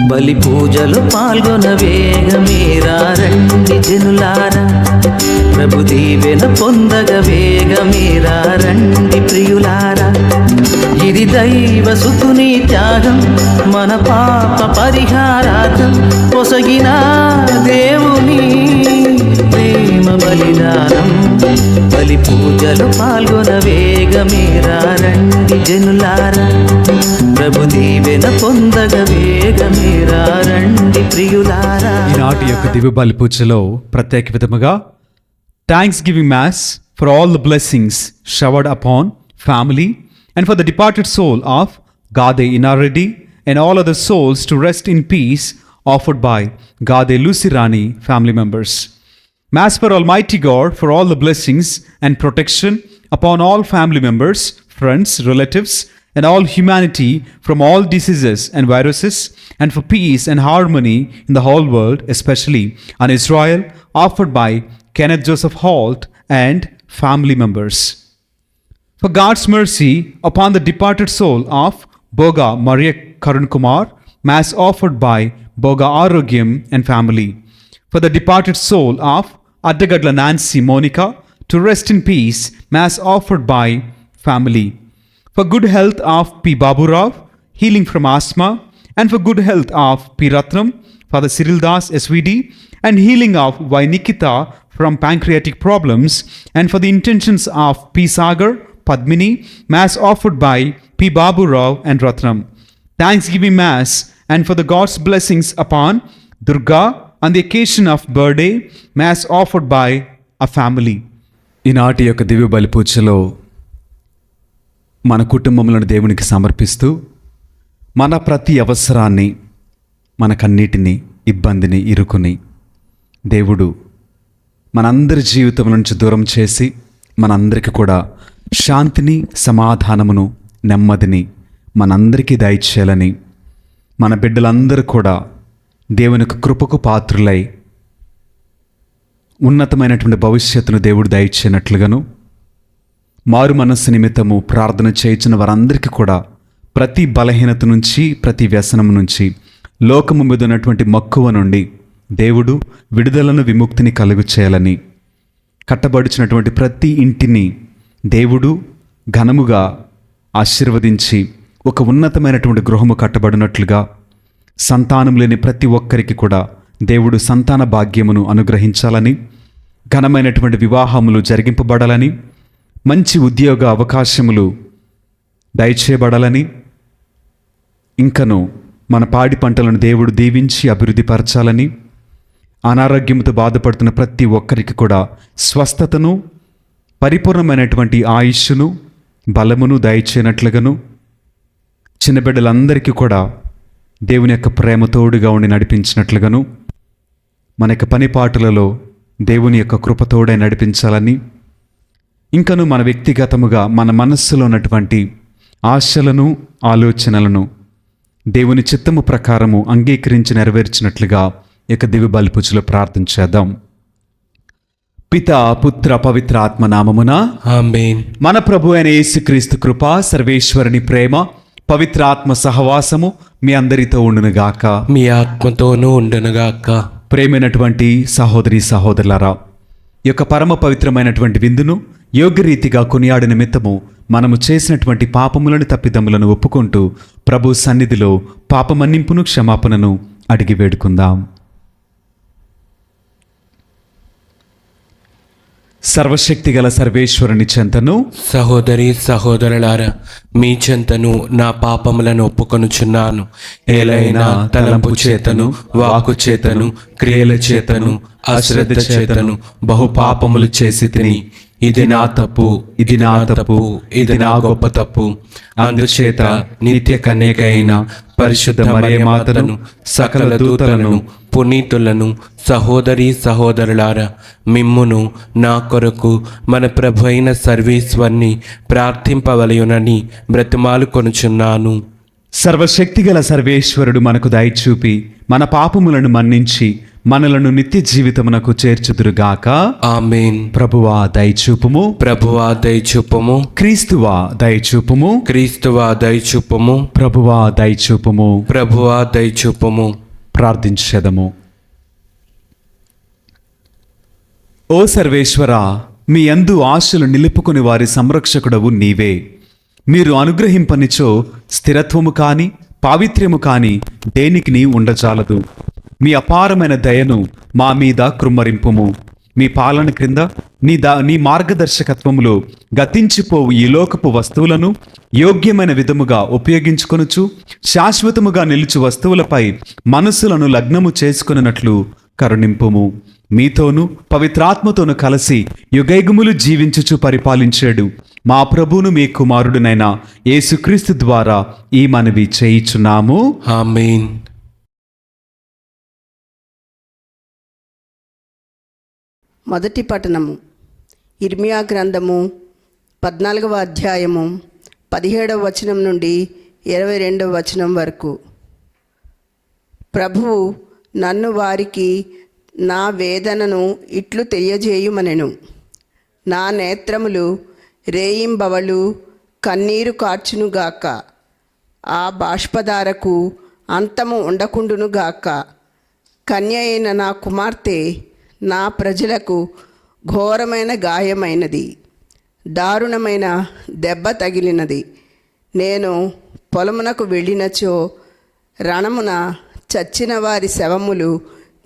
బలి పూజలు పాల్గొన వేగమేరా రండి జనులారా, ప్రభు దీవెన పొందగ వేగమేరా రండి ప్రియులారా. ఇది దైవ సుతుని త్యాగం, మన పాప పరిహారార్థం పొసగిన దేవుని ప్రేమ బలిదానం. బలి పూజలు పాల్గొన వేగమేరా రండి జనులారా, ప్రభు దీవెన పొందగ వేగమేరా రండి ప్రియులారా. ఈనాటి యొక్క దివ్య బలి పూజలో ప్రత్యేక విధముగా thanksgiving mass for all the blessings showered upon family and for the departed soul of Gade Inaredi and all other souls to rest in peace offered by Gade Lucirani family members. Mass for Almighty God for all the blessings and protection upon all family members, friends, relatives and all humanity from all diseases and viruses, and for peace and harmony in the whole world, especially on Israel, offered by Kenneth Joseph Holt and family members. For God's mercy upon the departed soul of Boga Maria Karun Kumar, Mass offered by Boga Arogyam and family. For the departed soul of Addagadla Nancy Monica to rest in peace, Mass offered by family. For good health of P. Babu Rao, healing from asthma, and for good health of P. Ratnam, Father Cyril Das SVD, and healing of Y. Nikita from pancreatic problems, and for the intentions of P. Sagar, Padmini, Mass offered by P. Babu Rao and Ratnam. Thanksgiving Mass and for the God's blessings upon Durga on the occasion of birthday, Mass offered by a family. ఈనాటి యొక్క దివ్య బలి పూజలో మన కుటుంబములను దేవునికి సమర్పిస్తూ మన ప్రతి అవసరాన్ని, మనకన్నిటినీ, ఇబ్బందిని, ఇరుకుని దేవుడు మనందరి జీవితం నుంచి దూరం చేసి మనందరికీ కూడా శాంతిని, సమాధానమును, నెమ్మదిని మనందరికీ దయచేయాలని, మన బిడ్డలందరూ కూడా దేవుని యొక్క కృపకు పాత్రులై ఉన్నతమైనటువంటి భవిష్యత్తును దేవుడు దయచేయనట్లుగాను, మారు మనస్సు నిమిత్తము ప్రార్థన చేయించిన వారందరికీ కూడా ప్రతి బలహీనత నుంచి, ప్రతి వ్యసనం నుంచి, లోకము మీద ఉన్నటువంటి మక్కువ నుండి దేవుడు విడుదలను, విముక్తిని కలుగు చేయాలని, కట్టబడుచున్నటువంటి ప్రతి ఇంటిని దేవుడు ఘనముగా ఆశీర్వదించి ఒక ఉన్నతమైనటువంటి గృహము కట్టబడినట్లుగా, సంతానం లేని ప్రతి ఒక్కరికి కూడా దేవుడు సంతాన భాగ్యమును అనుగ్రహించాలని, ఘనమైనటువంటి వివాహములు జరిగింపబడాలని, మంచి ఉద్యోగ అవకాశములు దయచేయబడాలని, ఇంకను మన పాడి పంటలను దేవుడు దీవించి అభివృద్ధిపరచాలని, అనారోగ్యంతో బాధపడుతున్న ప్రతి ఒక్కరికి కూడా స్వస్థతను, పరిపూర్ణమైనటువంటి ఆయుష్ను, బలమును దయచేయనట్లుగాను, చిన్న బిడ్డలందరికీ కూడా దేవుని యొక్క ప్రేమ తోడుగా ఉండి నడిపించినట్లుగాను, మన యొక్క పనిపాటులలో దేవుని యొక్క కృపతోడై నడిపించాలని, ఇంకను మన వ్యక్తిగతముగా మన మనస్సులో ఉన్నటువంటి ఆశలను, ఆలోచనలను దేవుని చిత్తము ప్రకారము అంగీకరించి నెరవేర్చినట్లుగా ఈ యొక్క దివ్య బలి పూజలో ప్రార్థన చేద్దాం. పితా, పుత్ర, పవిత్ర ఆత్మ నామమున ఆమేన్. మన ప్రభు అయిన యేసుక్రీస్తు కృప, సర్వేశ్వరుని ప్రేమ, పవిత్ర ఆత్మ సహవాసము మీ అందరితో ఉండునుగాక, మీ ఆత్మతోనూ ఉండునుగాక. ప్రేమైనటువంటి సహోదరి సహోదరులారా, ఈ యొక్క పరమ పవిత్రమైనటువంటి విందును యోగ్యరీతిగా కొనియాడిన నిమిత్తము మనము చేసినటువంటి పాపములను, తప్పిదములను ఒప్పుకుంటూ ప్రభు సన్నిధిలో పాపమన్నింపును, క్షమాపణను అడిగి వేడుకుందాం. సర్వశక్తిగల సర్వేశ్వరుని చెంతను సహోదరి సహోదరులారా, మీ చెంతను నా పాపములను ఒప్పుకొనుచున్నాను. ఏలైనా తలంపు చేతను, వాక్కు చేతను, క్రియల చేతను, అశ్రద్ధ చేతను బహు పాపములు చేసి తిని, ఇది నా తప్పు, ఇది నా తప్పు, ఇది నా గొప్ప తప్పు. అందుచేత నిత్య కన్యక అయిన పరిశుద్ధ మరియమాతను, సకల దూతలను, పునీతులను, సహోదరి సహోదరులారా, మిమ్మును నా కొరకు మన ప్రభు అయిన సర్వేశ్వరుని ప్రార్థింపవలయునని బ్రతిమాలు కొనుచున్నాను. సర్వశక్తిగల సర్వేశ్వరుడు మనకు దయచూపి మన పాపములను మన్నించి మనలను నిత్య జీవితమునకు చేర్చుదురుగాక. ఆమేన్. ప్రభువా దయచూపుము, ప్రభువా దయచూపుము, క్రీస్తువా దయచూపుము, క్రీస్తువా దయచూపుము, ప్రభువా దయచూపుము. ప్రభువా దయచూపుము. ప్రార్థించెదము. ఓ సర్వేశ్వరా, మీ యందు ఆశలు నిలుపుకుని వారి సంరక్షకుడవు నీవే. మీరు అనుగ్రహింపనిచో స్థిరత్వము కాని పావిత్ర్యము కాని దేనికి ఉండజాలదు. మీ అపారమైన దయను మా మీద కృమ్మరింపుము. మీ పాలన క్రింద నీ మార్గదర్శకత్వములో గతించిపోవు ఈ లోకపు వస్తువులను యోగ్యమైన విధముగా ఉపయోగించుకొనుచు శాశ్వతముగా నిలుచు వస్తువులపై మనస్సులను లగ్నము చేసుకొనున్నట్లు కరుణింపుము. మీతోనూ పవిత్రాత్మతోను కలిసి యుగయుగములు జీవించుచు పరిపాలించాడు మా ప్రభువును మీ కుమారుడునైన యేసుక్రీస్తు ద్వారా ఈ మనవి చేయుచున్నాము. ఆమేన్. మొదటి పఠనము. ఇర్మియా గ్రంథము 14వ అధ్యాయము 17వ వచనం నుండి 22వ వచనం వరకు. ప్రభువు నన్ను వారికి నా వేదనను ఇట్లు తెలియజేయుమనెను. నా నేత్రములు రేయింబవలు కన్నీరు కార్చునుగాక. ఆ బాష్పధారకు అంతము ఉండకుండునుగాక. కన్య అయిన నా కుమార్తె నా ప్రజలకు ఘోరమైన గాయమైనది, దారుణమైన దెబ్బ తగిలినది. నేను పొలమునకు వెళ్ళినచో రణమున చచ్చిన వారి శవములు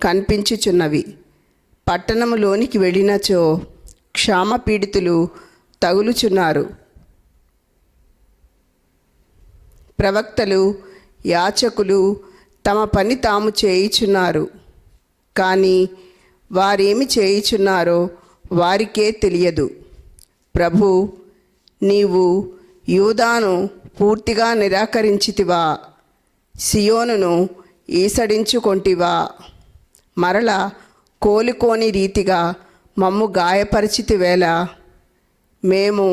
కనిపించుచున్నవి. పట్టణములోనికి వెళ్ళినచో క్షామపీడితులు తగులుచున్నారు. ప్రవక్తలు యాచకులు తమ పని తాము చేయుచున్నారు, కానీ వారేమి చేయుచున్నారో వారికే తెలియదు. ప్రభు, నీవు యూదాను పూర్తిగా నిరాకరించితివా? సియోనును ఈసడించుకొంటివా? మరల కోలుకోని రీతిగా మమ్ము గాయపరిచితివేళ. మేము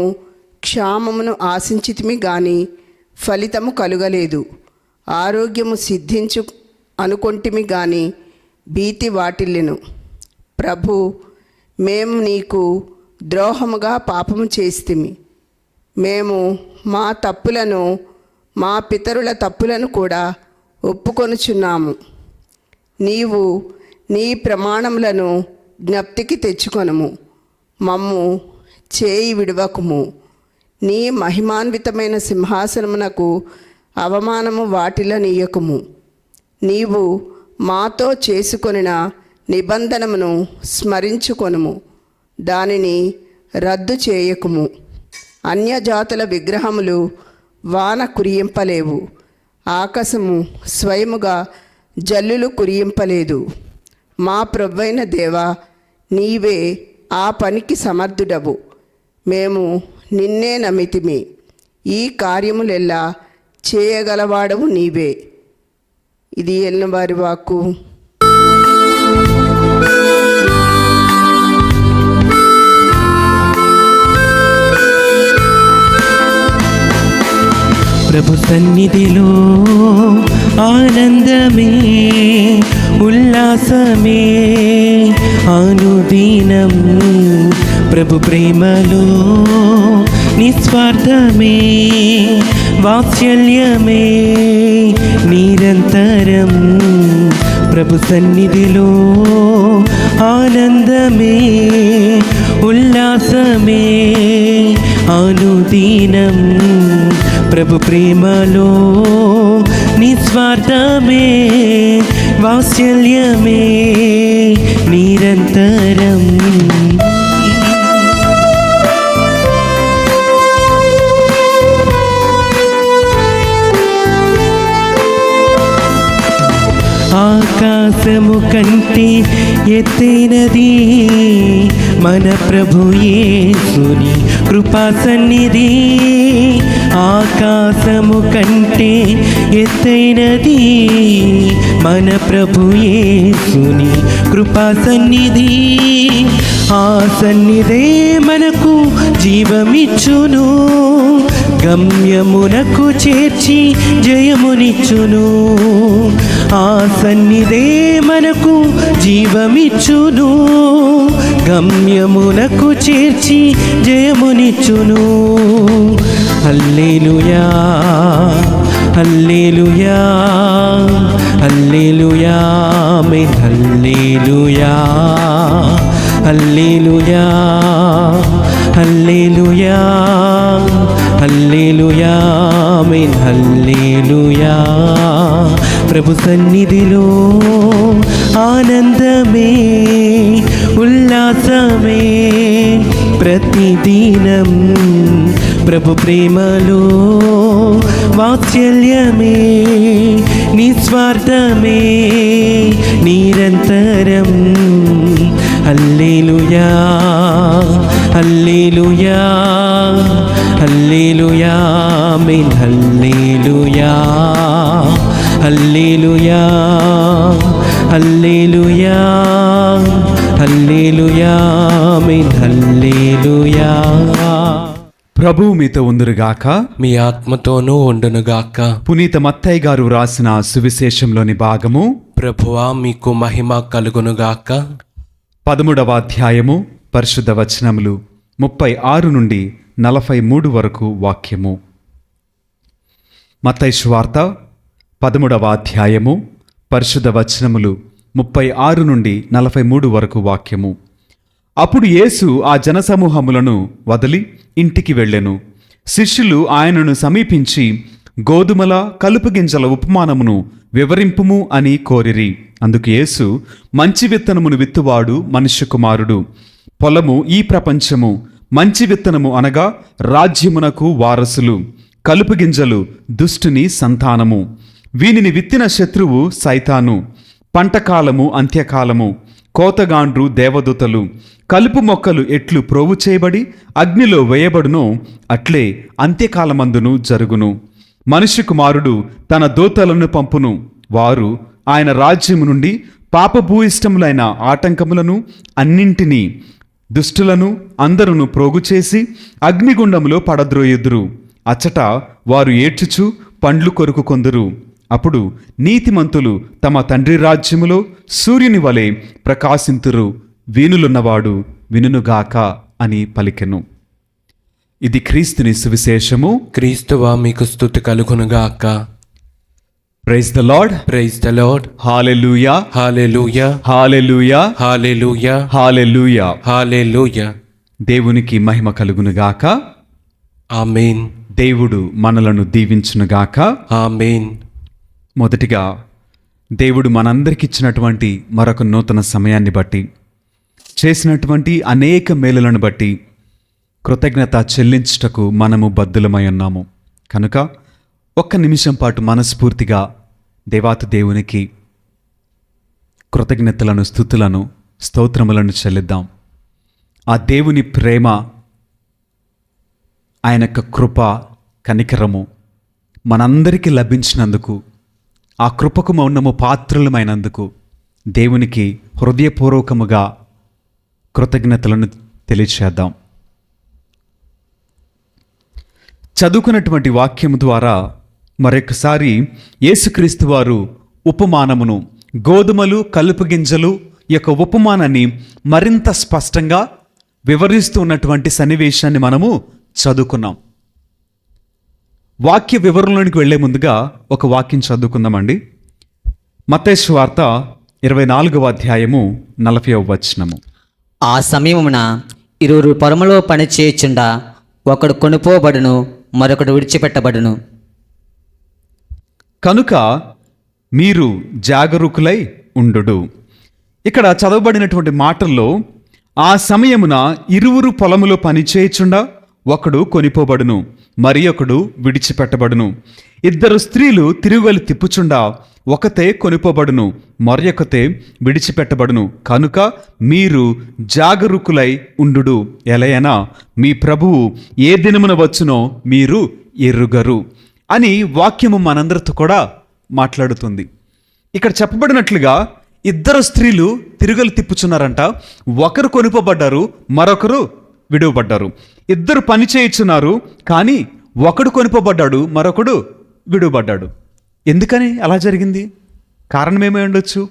క్షామమును ఆశించితిమి గాని ఫలితము కలుగలేదు. ఆరోగ్యము సిద్ధించు అనుకొంటిమి గాని భీతి వాటిల్లెను. ప్రభు, మేము నీకు ద్రోహముగా పాపము చేస్తిమి. మేము మా తప్పులను, మా పితరుల తప్పులను కూడా ఒప్పుకొనుచున్నాము. నీవు నీ ప్రమాణములను జ్ఞప్తికి తెచ్చుకొనుము. మమ్ము చేయి విడవకుము. నీ మహిమాన్వితమైన సింహాసనమునకు అవమానము వాటిల్లనీయకుము. నీవు మాతో చేసుకొనిన నిబంధనమును స్మరించుకొనుము. దానిని రద్దు చేయకుము. అన్యజాతుల విగ్రహములు వాన కురియింపలేవు. ఆకాశము స్వయముగా జల్లులు కురియింపలేదు. మా ప్రభువైన దేవా, నీవే ఆ పనికి సమర్థుడవు. మేము నిన్నే నమ్మితిమి. ఈ కార్యములెల్లా చేయగలవాడవు నీవే. ఇది ఎల్లవారి వాక్కు. ప్రభు సన్నిధిలో ఆనందమే, ఉల్లాసమే అనుదినం. ప్రభు ప్రేమలో నిస్వార్థమే, వాత్సల్యమే నిరంతరం. ప్రభు సన్నిధిలో ఆనందమే, ఉల్లాసమే అనుదినం. ప్రభు ప్రేమలో నిస్వార్థమే, వాత్సల్యమే నిరంతరం. ఆకాశము కంటే ఎత్తైనది మన ప్రభు యేసుని కృపా సన్నిధి. ఆకాశము కంటే ఎత్తైనది మన ప్రభు యేసుని కృపా సన్నిధి. ఆ సన్నిధే మనకు జీవమిచ్చును, గమ్యమునకు చేర్చి జయమునిచ్చును. ఆ సన్నిధే మనకు జీవమిచ్చును, గమ్యమునకు చేర్చి జయమునిచ్చును. హల్లెలూయా హల్లెలూయా హల్లెలూయా ఆమేన్. హల్లెలూయా హల్లెలూయా హల్లెలూయా హల్లెలూయా ఆమేన్. హల్లెలూయా. ప్రభు సన్నిధిలో ఆనందమే ఉల్లాసమే ప్రతిదినం, ప్రభు ప్రేమలో వాత్సల్యమే నిస్వార్థమే నిరంతరం. హల్లెలూయా హల్లెలూయా హల్లెలూయా ఆమేన్. హల్లెలూయా హల్లెలూయా హల్లెలూయా హల్లెలూయా ఆమేన్. హల్లెలూయా. ప్రభువు మీతో ఉందురుగాక. మీ ఆత్మతోనూ ఉండునుగాక. పునీత మత్తయ్య గారు రాసిన సువిశేషంలోని భాగము ప్రభువా మీకు మహిమ కలుగునుగాక. 13వ అధ్యాయము పరిశుద్ధ వచనములు 36 నుండి 43 వరకు వాక్యము. మత్తయి సువార్త 13వ అధ్యాయము పరిశుద్ధ వచనములు 36 నుండి 43 వరకు వాక్యము. అప్పుడు యేసు ఆ జనసమూహములను వదిలి ఇంటికి వెళ్ళెను. శిష్యులు ఆయనను సమీపించి గోధుమల కలుపు గింజల ఉపమానమును వివరింపుము అని కోరిరి. అందుకు యేసు, మంచి విత్తనమును విత్తువాడు మనుష్య కుమారుడు. పొలము ఈ ప్రపంచము. మంచి విత్తనము అనగా రాజ్యమునకు వారసులు. కలుపు గింజలు దుష్టుని సంతానము. వీనిని విత్తిన శత్రువు సైతాను. పంటకాలము అంత్యకాలము. కోతగాండ్రు దేవదూతలు. కలుపు మొక్కలు ఎట్లు ప్రోగు చేయబడి అగ్నిలో వేయబడునో అట్లే అంత్యకాలమందును జరుగును. మనుష్య కుమారుడు తన దూతలను పంపును. వారు ఆయన రాజ్యము నుండి పాపభూయిష్టములైన ఆటంకములను అన్నింటినీ దుష్టులను అందరును ప్రోగు చేసి అగ్నిగుండములో పడద్రోయుదురు. అచ్చట వారు ఏడ్చుచు పండ్లు కొరుకు కొందురు. అప్పుడు నీతిమంతులు తమ తండ్రి రాజ్యములో సూర్యుని వలె ప్రకాశింతురు. వీనులున్నవాడు వినుగాక అని పలికెను. ఇది క్రీస్తుని సువిశేషము. క్రీస్తువా మీకు స్తుతి కలుగునుగాక. Praise the Lord. Praise the Lord. Hallelujah hallelujah hallelujah hallelujah hallelujah. Hallelujah. దేవునికి మహిమ కలుగునుగాక. ఆమేన్ దేవుడు మనలను దీవించునుగాక. ఆమేన్. మొదటిగా దేవుడు మనందరికిచ్చినటువంటి మరొక నూతన సమయాన్ని బట్టి, చేసినటువంటి అనేక మేలులను బట్టి కృతజ్ఞత చెల్లించుటకు మనము బద్ధులమై ఉన్నాము. కనుక ఒక్క నిమిషం పాటు మనస్ఫూర్తిగా దేవాతి దేవునికి కృతజ్ఞతలను, స్తుతులను, స్తోత్రములను చెల్లిద్దాం. ఆ దేవుని ప్రేమ, ఆయన యొక్క కృప, కనికరము మనందరికీ లభించినందుకు, ఆ కృపకు మౌనము పాత్రులమైనందుకు దేవునికి హృదయపూర్వకముగా కృతజ్ఞతలను తెలియచేద్దాం. చదువుకున్నటువంటి వాక్యము ద్వారా మరొకసారి యేసుక్రీస్తు వారు ఉపమానమును, గోధుమలు కలుపు గింజలు యొక్క ఉపమానాన్ని మరింత స్పష్టంగా వివరిస్తూ ఉన్నటువంటి సన్నివేశాన్ని మనము చదువుకున్నాం. వాక్య వివరణలోనికి వెళ్లే ముందుగా ఒక వాక్యం చదువుకుందామండి. మత్తయి సువార్త 24వ అధ్యాయము 40వ వచనము. ఆ సమయమున 20 పొరములో పని చేయుచుండా ఒకడు కొనుపోబడును, మరొకడు విడిచిపెట్టబడును. కనుక మీరు జాగరూకులై ఉండు. ఇక్కడ చదవబడినటువంటి మాటల్లో ఆ సమయమున 20 పొలములో పని చేయుచుండా ఒకడు కొనిపోబడును, మరి ఒకడు విడిచిపెట్టబడును. 2 స్త్రీలు తిరుగలి తిప్పుచుండా ఒకతే కొనుపబడును, మరొకతే విడిచిపెట్టబడును. కనుక మీరు జాగరూకులై ఉండుడు, ఎలయనా మీ ప్రభువు ఏ దినమున వచ్చునో మీరు ఎరుగరు అని వాక్యము మనందరితో కూడా మాట్లాడుతుంది. ఇక్కడ చెప్పబడినట్లుగా ఇద్దరు స్త్రీలు తిరుగలు తిప్పుచున్నారంట. ఒకరు కొనుపబడ్డారు, మరొకరు విడువబడ్డారు. ఇద్దరు పని చేయుచున్నారు, కానీ ఒకడు కొనుపబడ్డాడు, మరొకడు విడువబడ్డాడు. ఎందుకని అలా జరిగింది? కారణం ఏమై ఉండొచ్చు?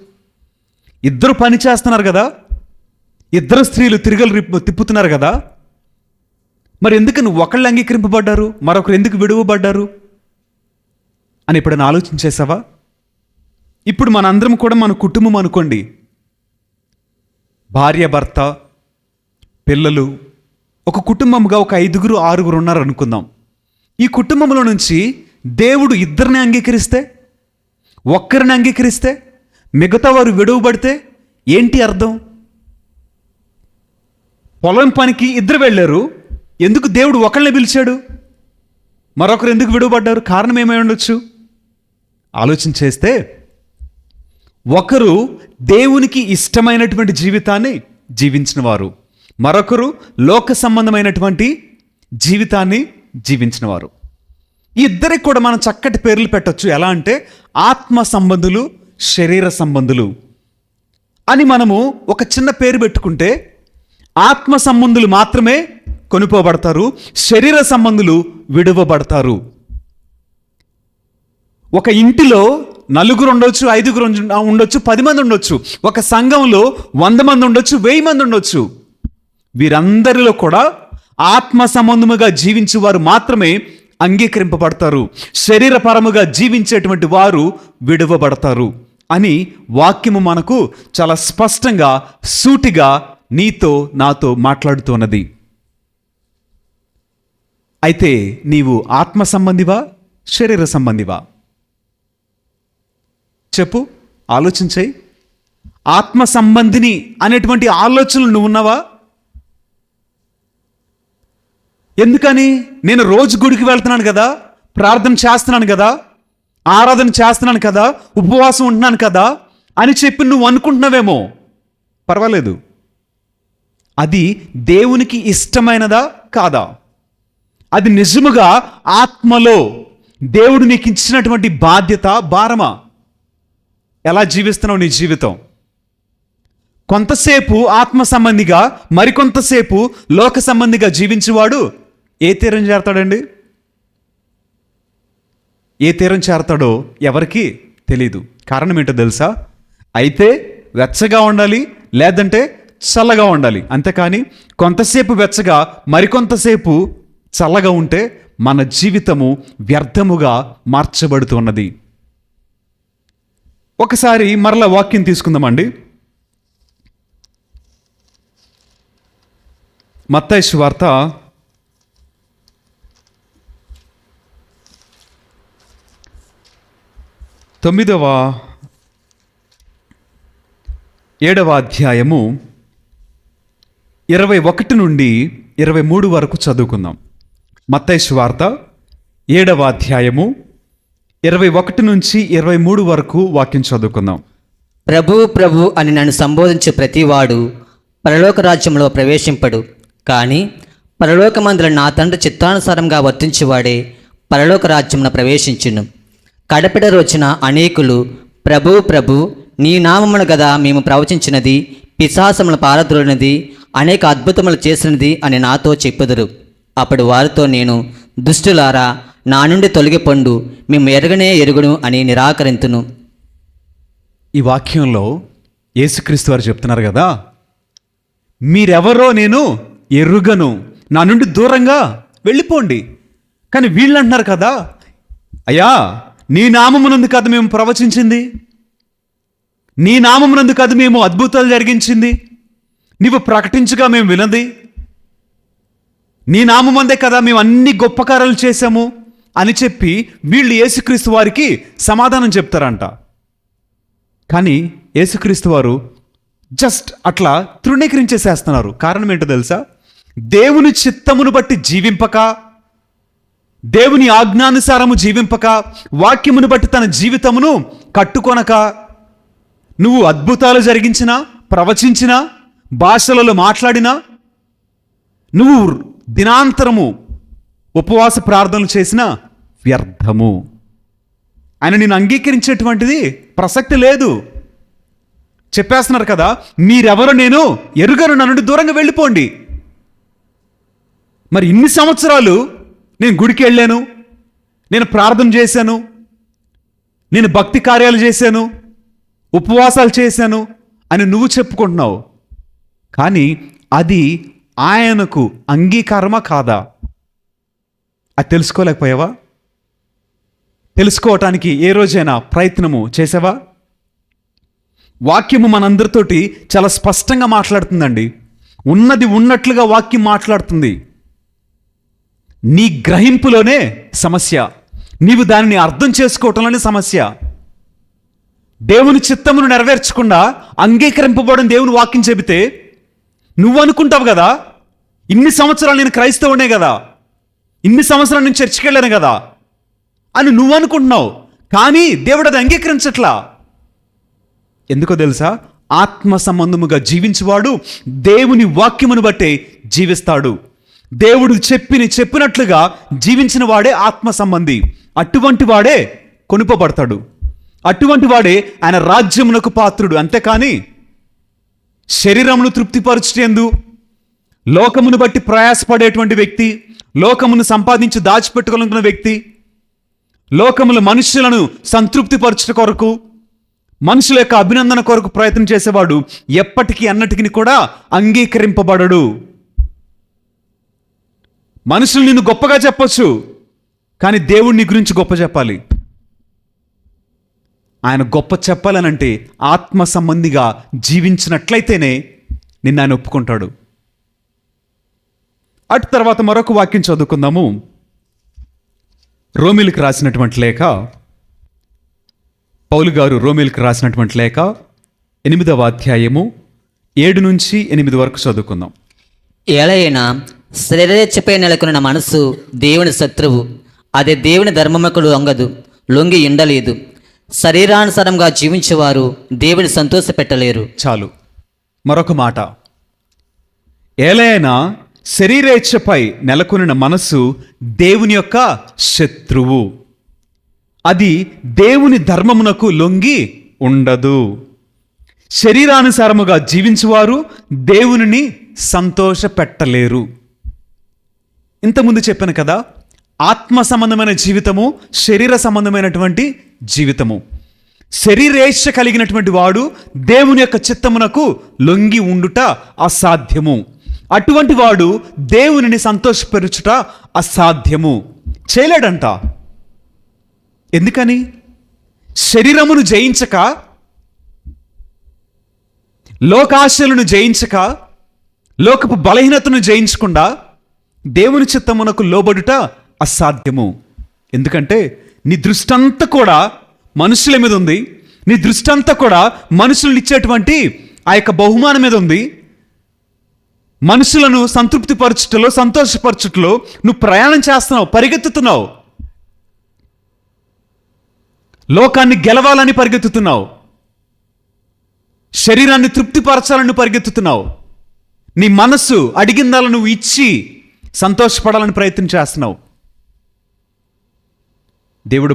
ఇద్దరు పని చేస్తున్నారు కదా, ఇద్దరు స్త్రీలు తిరుగలు తిప్పుతున్నారు కదా, మరి ఎందుకని ఒకళ్ళు అంగీకరింపబడ్డారు, మరొకరు ఎందుకు విడువబడ్డారు అని ఎప్పుడైనా ఆలోచించేసావా? ఇప్పుడు మనందరం కూడా మన కుటుంబం అనుకోండి, భార్య, భర్త, పిల్లలు, ఒక కుటుంబంగా ఒక 5, 6 ఉన్నారు అనుకుందాం. ఈ కుటుంబంలో నుంచి దేవుడు ఇద్దరిని అంగీకరిస్తే, ఒక్కరిని అంగీకరిస్తే, మిగతా వారు విడువబడితే ఏంటి అర్థం? పొలం పనికి ఇద్దరు వెళ్ళారు, ఎందుకు దేవుడు ఒకళ్ళని పిలిచాడు, మరొకరు ఎందుకు విడువబడ్డారు? కారణం ఏమై ఉండొచ్చు? ఆలోచన చేస్తే, ఒకరు దేవునికి ఇష్టమైనటువంటి జీవితాన్ని జీవించిన వారు, మరొకరు లోక సంబంధమైనటువంటి జీవితాన్ని జీవించిన వారు. ఈ ఇద్దరికి కూడా మనం చక్కటి పేర్లు పెట్టొచ్చు. ఎలా అంటే ఆత్మ సంబంధులు, శరీర సంబంధులు అని మనము ఒక చిన్న పేరు పెట్టుకుంటే, ఆత్మ సంబంధులు మాత్రమే కొనుపోబడతారు, శరీర సంబంధులు విడువబడతారు. ఒక ఇంటిలో 4 ఉండొచ్చు, 5 ఉండొచ్చు, 10 మంది ఉండొచ్చు. ఒక సంఘంలో 100 మంది ఉండొచ్చు, 1000 మంది ఉండొచ్చు. వీరందరిలో కూడా ఆత్మ సంబంధముగా జీవించే వారు మాత్రమే అంగీకరింపబడతారు, శరీరపరముగా జీవించేటువంటి వారు విడువబడతారు అని వాక్యము మనకు చాలా స్పష్టంగా, సూటిగా నీతో నాతో మాట్లాడుతున్నది. అయితే నీవు ఆత్మ సంబంధివా, శరీర సంబంధివా? చెప్పు, ఆలోచించాయి. ఆత్మ సంబంధిని అనేటువంటి ఆలోచనలు నువ్వు ఉన్నావా? ఎందుకని? నేను రోజు గుడికి వెళ్తున్నాను కదా, ప్రార్థన చేస్తున్నాను కదా, ఆరాధన చేస్తున్నాను కదా, ఉపవాసం ఉంటున్నాను కదా అని చెప్పి నువ్వు అనుకుంటున్నావేమో. పర్వాలేదు, అది దేవునికి ఇష్టమైనదా కాదా? అది నిజముగా ఆత్మలో దేవుడు నీకు ఇచ్చినటువంటి బాధ్యత, భారమా? ఎలా జీవిస్తున్నావు నీ జీవితం? కొంతసేపు ఆత్మ సంబంధిగా, మరికొంతసేపు లోక సంబంధిగా జీవించేవాడు ఏ తీరం చేరతాడండి? ఏ తీరం చేరతాడో ఎవరికి తెలీదు. కారణం ఏంటో తెలుసా? అయితే వెచ్చగా ఉండాలి, లేదంటే చల్లగా ఉండాలి. అంతేకాని కొంతసేపు వెచ్చగా, మరికొంతసేపు చల్లగా ఉంటే మన జీవితము వ్యర్థముగా మార్చబడుతున్నది. ఒకసారి మరలా వాక్యం తీసుకుందామండి. మత్తయి సువార్త 7వ అధ్యాయము 21 నుండి 23 వరకు చదువుకుందాం. మత్తయి సువార్త 7వ అధ్యాయము 21 నుంచి 23 వరకు వాక్యం చదువుకుందాం. ప్రభు ప్రభు అని నన్ను సంబోధించే ప్రతివాడు పరలోక రాజ్యంలో ప్రవేశింపడు, కానీ పరలోకమందుల నా తండ్రి చిత్తానుసారంగా వర్తించేవాడే పరలోక రాజ్యమున ప్రవేశించును. కడపడ రోజున అనేకులు ప్రభు ప్రభు నీ నామమును గదా మేము ప్రవచించినది, పిశాచములను పారద్రోలినది, అనేక అద్భుతములు చేసినది అని నాతో చెప్పుదురు. అప్పుడు వారితో నేను, దుష్టులారా, నా నుండి తొలగిపొండు, మేము ఎరగనే ఎరుగును అని నిరాకరింతును. ఈ వాక్యంలో యేసుక్రీస్తు వారు చెప్తున్నారు కదా, మీరెవరో నేను ఎరుగను, నా నుండి దూరంగా వెళ్ళిపోండి. కానీ వీళ్ళు అంటున్నారు కదా, అయ్యా నీ నామమునందు కదా మేము ప్రవచించింది, నీ నామమునందు కదా మేము అద్భుతాలు జరిగించింది, నీవు ప్రకటించగా మేము వినది, నీ నామమందే కదా మేము అన్ని గొప్ప కార్యాలు చేశాము అని చెప్పి వీళ్ళు యేసుక్రీస్తు వారికి సమాధానం చెప్తారంట. కానీ యేసుక్రీస్తు వారు జస్ట్ అట్లా తృణీకరించేసేస్తున్నారు. కారణం ఏంటో తెలుసా? దేవుని చిత్తమును బట్టి జీవింపక, దేవుని ఆజ్ఞానుసారము జీవింపక, వాక్యమును బట్టి తన జీవితమును కట్టుకొనక, నువ్వు అద్భుతాలు జరిగించినా, ప్రవచించినా, భాషలలో మాట్లాడినా, నువ్వు దినాంతరము ఉపవాస ప్రార్థనలు చేసిన వ్యర్థము. ఆయన నిన్ను అంగీకరించేటువంటిది ప్రసక్తి లేదు. చెప్పేస్తున్నారు కదా, మీరెవరో నేను ఎరుగను, నన్ను దూరంగా వెళ్ళిపోండి. మరి ఇన్ని సంవత్సరాలు నేను గుడికి వెళ్ళాను, నేను ప్రార్థన చేశాను, నేను భక్తి కార్యాలు చేశాను, ఉపవాసాలు చేశాను అని నువ్వు చెప్పుకుంటున్నావు. కానీ అది ఆయనకు అంగీకారమా కాదా? అది తెలుసుకోలేకపోయావా? తెలుసుకోవటానికి ఏ రోజైనా ప్రయత్నము చేసావా? వాక్యము మనందరితోటి చాలా స్పష్టంగా మాట్లాడుతుందండి. ఉన్నది ఉన్నట్లుగా వాక్యం మాట్లాడుతుంది. నీ గ్రహింపులోనే సమస్య, నీవు దానిని అర్థం చేసుకోవటంలోనే సమస్య. దేవుని చిత్తమును నెరవేర్చకుండా అంగీకరింపబడిన దేవుని వాక్యం చెబితే నువ్వు అనుకుంటావు కదా, ఇన్ని సంవత్సరాలు నేను క్రైస్తవునే కదా, ఇన్ని సంవత్సరాలు నేను చర్చికి వెళ్ళాను కదా అని నువ్వు అనుకుంటున్నావు. కానీ దేవుడు అది అంగీకరించట్లా. ఎందుకో తెలుసా? ఆత్మ సంబంధముగా జీవించువాడు దేవుని వాక్యమును బట్టే జీవిస్తాడు. దేవుడు చెప్పినట్లుగా జీవించిన వాడే ఆత్మ సంబంధి. అటువంటి వాడే కొనుపబడతాడు. అటువంటి వాడే ఆయన రాజ్యమునకు పాత్రుడు. అంతేకాని శరీరమును తృప్తిపరచుటేందు లోకమును బట్టి ప్రయాసపడేటువంటి వ్యక్తి, లోకమును సంపాదించి దాచిపెట్టుకోవాలనుకున్న వ్యక్తి, లోకములు మనుష్యులను సంతృప్తిపరచుట కొరకు, మనుషుల యొక్క అభినందన కొరకు ప్రయత్నం చేసేవాడు ఎప్పటికీ అన్నటికి కూడా అంగీకరింపబడడు. మనుషులు నిన్ను గొప్పగా చెప్పొచ్చు, కానీ దేవుడు నీ గురించి గొప్ప చెప్పాలి. ఆయన గొప్ప చెప్పాలనంటే ఆత్మ సంబంధిగా జీవించినట్లయితేనే నిన్ను ఆయన ఒప్పుకుంటాడు. అటు తర్వాత మరొక వాక్యం చదువుకుందాము. రోమీలకు రాసినటువంటి లేఖ, పౌలు గారు రోమీలకు రాసినటువంటి లేఖ 8వ అధ్యాయము 7 నుంచి 8 వరకు చదువుకుందాం. ఏలైనా శరీరేచ్ఛపై నెలకొన్న మనస్సు దేవుని శత్రువు. అది దేవుని ధర్మముకు లొంగి ఉండలేదు. శరీరానుసారంగా జీవించేవారు దేవుని సంతోషపెట్టలేరు. చాలు. మరొక మాట, ఏలైనా శరీరేచ్ఛపై నెలకొనిన మనస్సు దేవుని యొక్క శత్రువు. అది దేవుని ధర్మమునకు లొంగి ఉండదు. శరీరానుసారముగా జీవించువారు దేవునిని సంతోషపెట్టలేరు. ఇంతకుముందు చెప్పాను కదా, ఆత్మ సంబంధమైన జీవితము, శరీర సంబంధమైనటువంటి జీవితము. శరీరేచ్ఛ కలిగినటువంటి వాడు దేవుని యొక్క చిత్తమునకు లొంగి ఉండుట అసాధ్యము. అటువంటి వాడు దేవునిని సంతోషపరుచుట అసాధ్యము. చేయలేడంట. ఎందుకని? శరీరమును జయించక, లోకాశలను జయించక, లోకపు బలహీనతను జయించకుండా దేవుని చిత్తమునకు లోబడుట అసాధ్యము. ఎందుకంటే నీ దృష్టి అంతా కూడా మనుషుల మీద ఉంది. నీ దృష్టి అంతా కూడా మనుషులను ఇచ్చేటువంటి ఆ యొక్క బహుమానం మీద ఉంది. మనుషులను సంతృప్తిపరచుటలో, సంతోషపరచుటలో నువ్వు ప్రయాణం చేస్తున్నావు, పరిగెత్తుతున్నావు. లోకాన్ని గెలవాలని పరిగెత్తుతున్నావు. శరీరాన్ని తృప్తిపరచాలని పరిగెత్తుతున్నావు. నీ మనస్సు అడిగిందాలను నువ్వు ఇచ్చి సంతోషపడాలని ప్రయత్నం చేస్తున్నావు. దేవుడు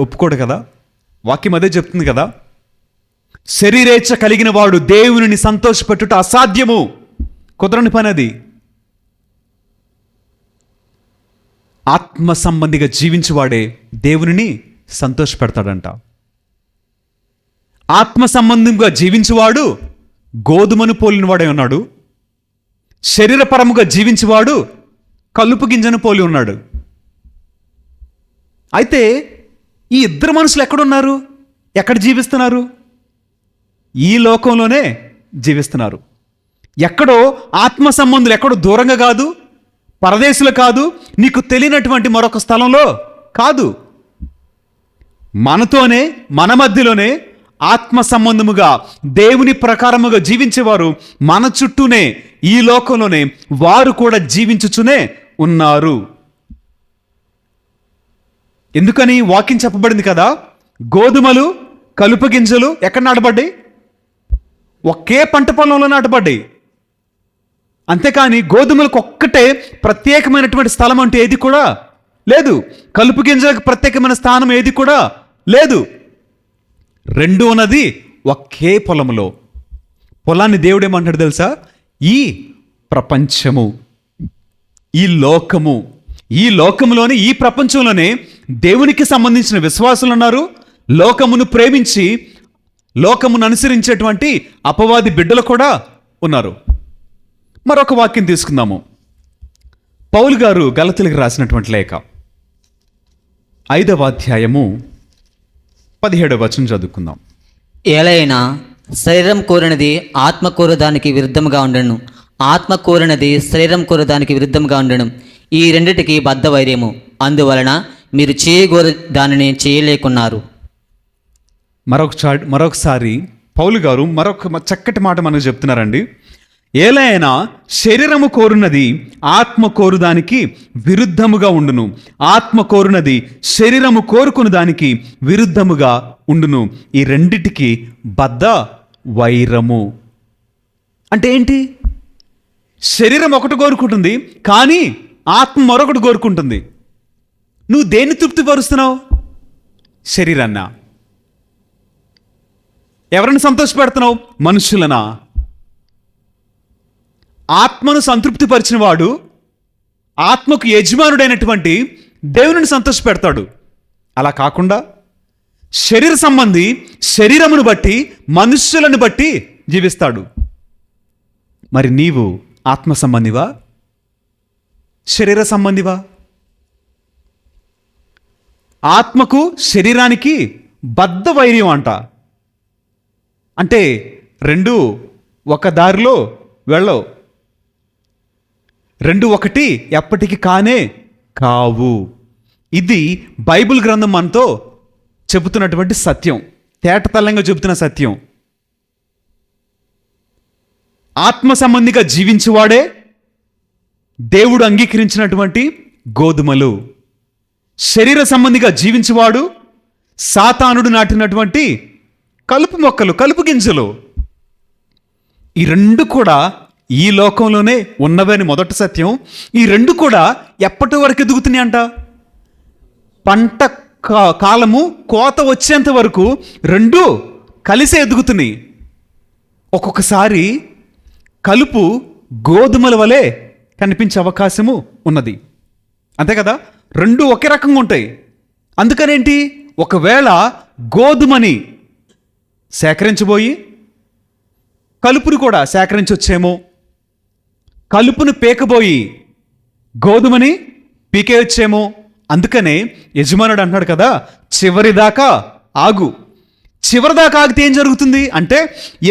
ఒప్పుకోడు కదా. వాక్యం అదే చెప్తుంది కదా. శరీరేచ్ఛ కలిగిన వాడు దేవునిని సంతోషపెట్టుట అసాధ్యము. కుదరని పని అది. ఆత్మ సంబంధిగా జీవించువాడే దేవునిని సంతోషపెడతాడంట. ఆత్మ సంబంధంగా జీవించువాడు గోధుమను పోలినవాడే ఉన్నాడు. శరీరపరముగా జీవించువాడు కలుపు గింజను పోలి ఉన్నాడు. అయితే ఈ ఇద్దరు మనుషులు ఎక్కడున్నారు? ఎక్కడ జీవిస్తున్నారు? ఈ లోకంలోనే జీవిస్తున్నారు. ఎక్కడో ఆత్మ సంబంధులు ఎక్కడో దూరంగా కాదు, పరదేశులు కాదు, నీకు తెలియనటువంటి మరొక స్థలంలో కాదు. మనతోనే, మన మధ్యలోనే ఆత్మ సంబంధముగా దేవుని ప్రకారముగా జీవించేవారు మన చుట్టూనే, ఈ లోకంలోనే వారు కూడా జీవించుచునే ఉన్నారు. ఎందుకని? వాక్యం చెప్పబడింది కదా, గోధుమలు కలుపు గింజలు ఎక్కడ నాటబడ్డాయి? ఒకే పంట పొలంలో నాటబడ్డాయి. అంతేకాని గోధుమలకు ఒక్కటే ప్రత్యేకమైనటువంటి స్థలం అంటే ఏది కూడా లేదు. కలుపు గింజలకు ప్రత్యేకమైన స్థానం ఏది కూడా లేదు. రెండు ఉన్నది ఒకే పొలంలో. పొలాన్ని దేవుడు ఏమంటాడు తెలుసా? ఈ ప్రపంచము, ఈ లోకము, ఈ లోకములోనే, ఈ ప్రపంచంలోనే దేవునికి సంబంధించిన విశ్వాసులు ఉన్నారు. లోకమును ప్రేమించి లోకమును అనుసరించేటువంటి అపవాది బిడ్డలు కూడా ఉన్నారు. మరొక వాక్యం తీసుకుందాము. పౌలు గారు గలతీయులకు రాసినటువంటి లేఖ 5వ అధ్యాయము 17వ వచనం చదువుకుందాం. ఏలైనా శరీరం కోరినది ఆత్మ కోరదానికి విరుద్ధముగా ఉండను, ఆత్మ కోరినది శరీరం కోరదానికి విరుద్ధముగా ఉండను. ఈ రెండిటికి బద్ధ వైర్యము, అందువలన మీరు చేయగోరు దానిని చేయలేకున్నారు. మరొకసారి పౌలు గారు మరొక చక్కటి మాట మనకు చెప్తున్నారండి. ఏలైనా శరీరము కోరునది ఆత్మ కోరుదానికి విరుద్ధముగా ఉండును, ఆత్మ కోరునది శరీరము కోరుకుని దానికి విరుద్ధముగా ఉండును. ఈ రెండిటికి బద్ధ వైరము అంటే ఏంటి? శరీరం ఒకటి కోరుకుంటుంది, కానీ ఆత్మ మరొకటి కోరుకుంటుంది. నువ్వు దేన్ని తృప్తిపరుస్తున్నావు? శరీరాన్నా? ఎవరిని సంతోషపెడుతున్నావు? మనుషులనా? ఆత్మను సంతృప్తిపరిచిన వాడు ఆత్మకు యజమానుడైనటువంటి దేవుని సంతోషపెడతాడు. అలా కాకుండా శరీర సంబంధి శరీరమును బట్టి, మనుష్యులను బట్టి జీవిస్తాడు. మరి నీవు ఆత్మ సంబంధివా, శరీర సంబంధివా? ఆత్మకు శరీరానికి బద్ధ వైర్యం అంట. అంటే రెండు ఒక దారిలో వెళ్ళవు, రెండు ఒకటి ఎప్పటికీ కానే కావు. ఇది బైబిల్ గ్రంథం మనతో చెబుతున్నటువంటి సత్యం, తేటతల్లంగా చెబుతున్న సత్యం. ఆత్మ సంబంధిగా జీవించువాడే దేవుడు అంగీకరించినటువంటి గోధుమలు. శరీర సంబంధిగా జీవించువాడు సాతానుడు నాటినటువంటి కలుపు మొక్కలు, కలుపు గింజలు. ఈ రెండు కూడా ఈ లోకంలోనే ఉన్నవని మొదటి సత్యం. ఈ రెండు కూడా ఎప్పటి వరకు ఎదుగుతున్నాయి అంట? పంట కాలము కోత వచ్చేంత వరకు రెండు కలిసే ఎదుగుతున్నాయి. ఒక్కొక్కసారి కలుపు గోధుమల వలె కనిపించే అవకాశము ఉన్నది. అంతే కదా? రెండు ఒకే రకంగా ఉంటాయి. అందుకనేంటి? ఒకవేళ గోధుమని సేకరించబోయి కలుపును కూడా సేకరించొచ్చేమో, కలుపును పేకబోయి గోధుమని పీకేయొచ్చేమో. అందుకనే యజమానుడు అంటున్నాడు కదా, చివరిదాకా ఆగు. చివరిదాకా ఆగితే ఏం జరుగుతుంది అంటే,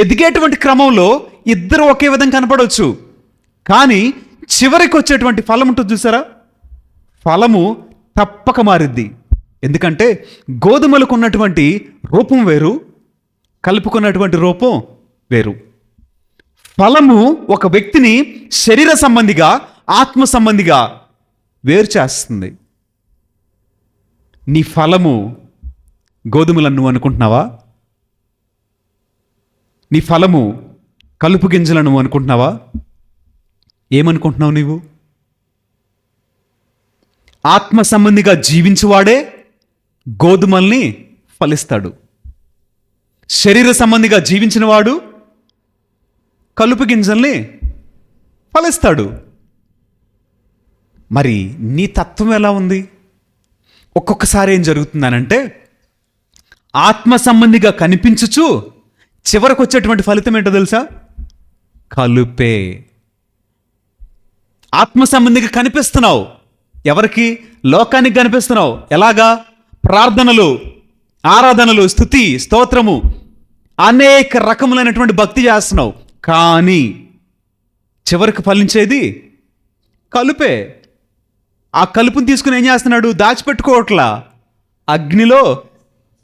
ఎదిగేటువంటి క్రమంలో ఇద్దరు ఒకే విధంగా కనపడవచ్చు, కానీ చివరికి వచ్చేటువంటి ఫలం ఉంటుంది చూసారా, ఫలము తప్పక మారిద్ది. ఎందుకంటే గోధుమలకు ఉన్నటువంటి రూపం వేరు, కలుపుకున్నటువంటి రూపం వేరు. ఫలము ఒక వ్యక్తిని శరీర సంబంధిగా, ఆత్మ సంబంధిగా వేరు చేస్తుంది. నీ ఫలము గోధుమలను నువ్వు అనుకుంటున్నావా? నీ ఫలము కలుపు గింజలను నువ్వు అనుకుంటున్నావా? ఏమనుకుంటున్నావు నీవు? ఆత్మ సంబంధిగా జీవించువాడే గోధుమల్ని ఫలిస్తాడు. శరీర సంబంధిగా జీవించిన వాడు కలుపు గింజల్ని ఫలిస్తాడు. మరి నీ తత్వం ఎలా ఉంది? ఒక్కొక్కసారి ఏం జరుగుతుందనంటే, ఆత్మ సంబంధిగా కనిపించుచు చివరకు వచ్చేటువంటి ఫలితం ఏంటో తెలుసా? కలుపే. ఆత్మ సంబంధిగా కనిపిస్తున్నావు. ఎవరికి? లోకానికి కనిపిస్తున్నావు. ఎలాగా? ప్రార్థనలు, ఆరాధనలు, స్తుతి, స్తోత్రము, అనేక రకములైనటువంటి భక్తి చేస్తున్నావు, కానీ చివరికి ఫలించేది కలుపే. ఆ కలుపుని తీసుకుని ఏం చేస్తున్నాడు? దాచిపెట్టుకోవట్లా, అగ్నిలో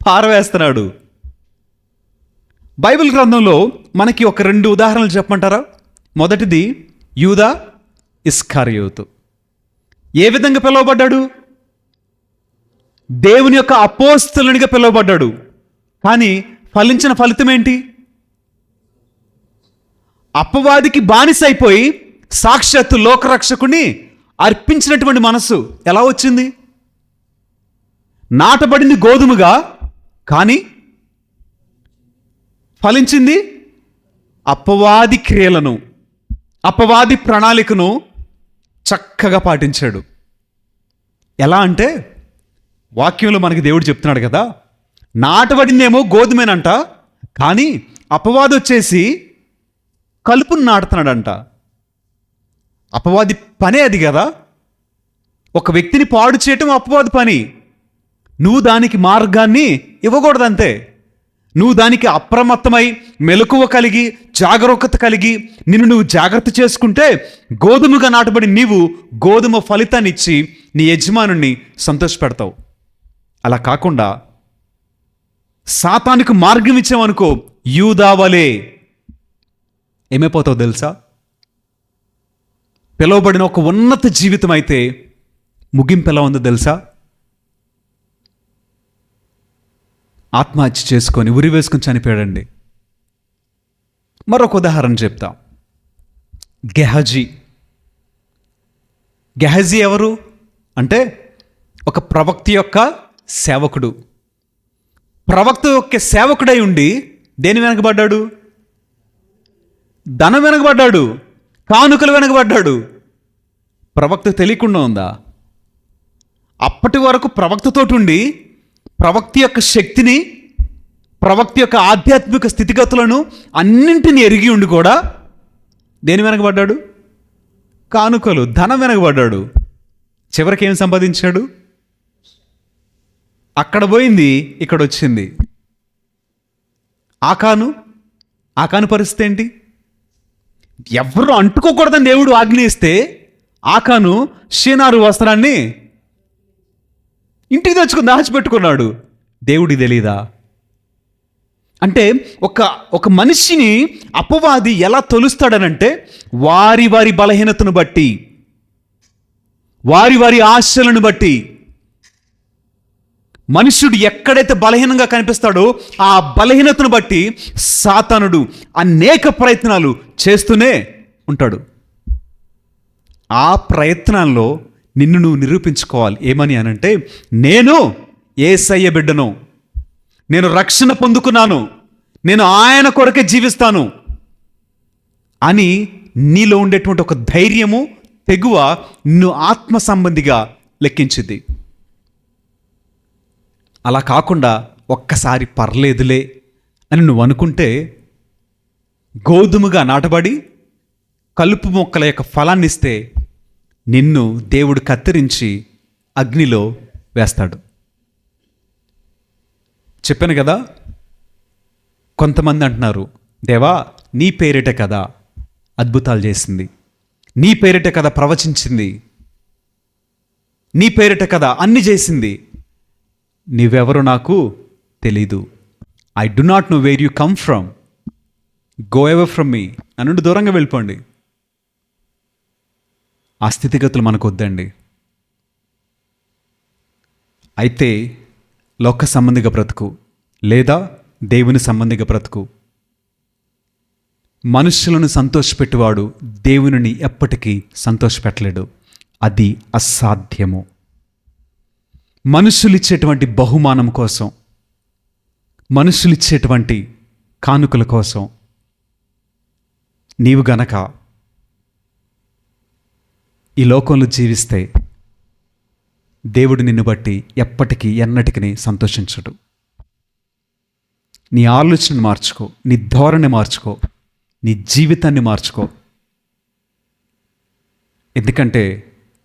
పారవేస్తున్నాడు. బైబిల్ గ్రంథంలో మనకి ఒక 2 ఉదాహరణలు చెప్పమంటారా? మొదటిది యూదా ఇస్కారియోతు. ఏ విధంగా పిలువబడ్డాడు? దేవుని యొక్క అపోస్తలునిగా పిలువబడ్డాడు. కానీ ఫలించిన ఫలితం ఏంటి? అపవాదికి బానిస అయిపోయి సాక్షాత్తు లోకరక్షకుని అర్పించినటువంటి మనసు ఎలా వచ్చింది? నాటబడింది గోధుమగా, కానీ ఫలించింది అపవాది క్రియలను, అపవాది ప్రణాళికను చక్కగా పాటించాడు. ఎలా అంటే వాక్యంలో మనకి దేవుడు చెప్తున్నాడు కదా, నాటబడిందేమో గోధుమేనంట, కానీ అపవాది వచ్చేసి కలుపును నాటుతున్నాడంట. అపవాది పనే అది కదా. ఒక వ్యక్తిని పాడు చేయటం అపవాది పని. నువ్వు దానికి మార్గాన్ని ఇవ్వకూడదంతే. నువ్వు దానికి అప్రమత్తమై మెలకువ కలిగి జాగరూకత కలిగి నిన్ను నువ్వు జాగ్రత్త చేసుకుంటే గోధుమగా నాటబడి నీవు గోధుమ ఫలితాన్ని ఇచ్చి నీ యజమానుని సంతోషపెడతావు. అలా కాకుండా సాతానికి మార్గం ఇచ్చామనుకో, యూదావలే ఏమైపోతావు తెలుసా? పిలువబడిన ఒక ఉన్నత జీవితం అయితే ముగింపు ఎలా ఉందో తెలుసా? ఆత్మహత్య చేసుకొని ఉరి వేసుకొని చనిపోయాడండి. మరొక ఉదాహరణ చెప్తా. గెహజీ ఎవరు అంటే ఒక ప్రవక్త యొక్క సేవకుడు. ప్రవక్త యొక్క సేవకుడై ఉండి దేని వెనకబడ్డాడు? ధనం వెనకబడ్డాడు, కానుకలు వెనకబడ్డాడు. ప్రవక్త తెలియకుండా ఉందా? అప్పటి వరకు ప్రవక్తతోటి ఉండి ప్రవక్త యొక్క శక్తిని, ప్రవక్త యొక్క ఆధ్యాత్మిక స్థితిగతులను అన్నింటినీ ఎరిగి ఉండి కూడా దేని వెనకబడ్డాడు? కానుకలు, ధనం వెనకబడ్డాడు. చివరికి ఏం సంపాదించాడు? అక్కడ పోయింది, ఇక్కడ వచ్చింది. ఆకాను పరిస్థితి ఏంటి? ఎవరు అంటుకోకూడదని దేవుడు ఆజ్ఞయిస్తే ఆకాను షీనారు వస్త్రాన్ని ఇంటికి తెచ్చుకుని దాచిపెట్టుకున్నాడు. దేవుడి తెలీదా? అంటే ఒక మనిషిని అపవాది ఎలా తొలుస్తాడనంటే వారి వారి బలహీనతను బట్టి, వారి వారి ఆశలను బట్టి. మనుష్యుడు ఎక్కడైతే బలహీనంగా కనిపిస్తాడో ఆ బలహీనతను బట్టి సాతానుడు అనేక ప్రయత్నాలు చేస్తూనే ఉంటాడు. ఆ ప్రయత్నాల్లో నిన్ను నువ్వు నిరూపించుకోవాలి. ఏమని అనంటే, నేను యేసయ్య బిడ్డను, నేను రక్షణ పొందుకున్నాను, నేను ఆయన కొరకే జీవిస్తాను అని నీలో ఉండేటువంటి ఒక ధైర్యము, తెగువ నిన్ను ఆత్మ సంబంధిగా లెక్కించింది. అలా కాకుండా ఒక్కసారి పర్లేదులే అని నువ్వు అనుకుంటే గోధుమగా నాటబడి కలుపు మొక్కల యొక్క ఫలాన్ని ఇస్తే నిన్ను దేవుడు కత్తిరించి అగ్నిలో వేస్తాడు. చెప్పాను కదా, కొంతమంది అంటున్నారు, దేవా నీ పేరిట కదా అద్భుతాలు చేసింది, నీ పేరిట కదా ప్రవచించింది, నీ పేరిట కదా అన్ని చేసింది, నీవెవరు నాకు తెలీదు. I do not know where you come from, go away from me అన్నుండి దూరంగా వెళ్ళిపోండి. ఆ స్థితిగతులు మనకు వద్దండి. అయితే లోక సంబంధిగా బ్రతుకు లేదా దేవుని సంబంధిగా బ్రతుకు. మనుష్యులను సంతోషపెట్టువాడు దేవునిని ఎప్పటికీ సంతోషపెట్టలేడు. అది అసాధ్యము. మనుషులు ఇచ్చేటువంటి బహుమానం కోసం, మనుషులు ఇచ్చేటువంటి కానుకల కోసం నీవు గనక ఈ లోకంలో జీవిస్తే దేవుడు నిన్ను బట్టి ఎప్పటికీ ఎన్నటికీ సంతోషించడు. నీ ఆలోచనను మార్చుకో, నీ ధోరణి మార్చుకో, నీ జీవితాన్ని మార్చుకో. ఎందుకంటే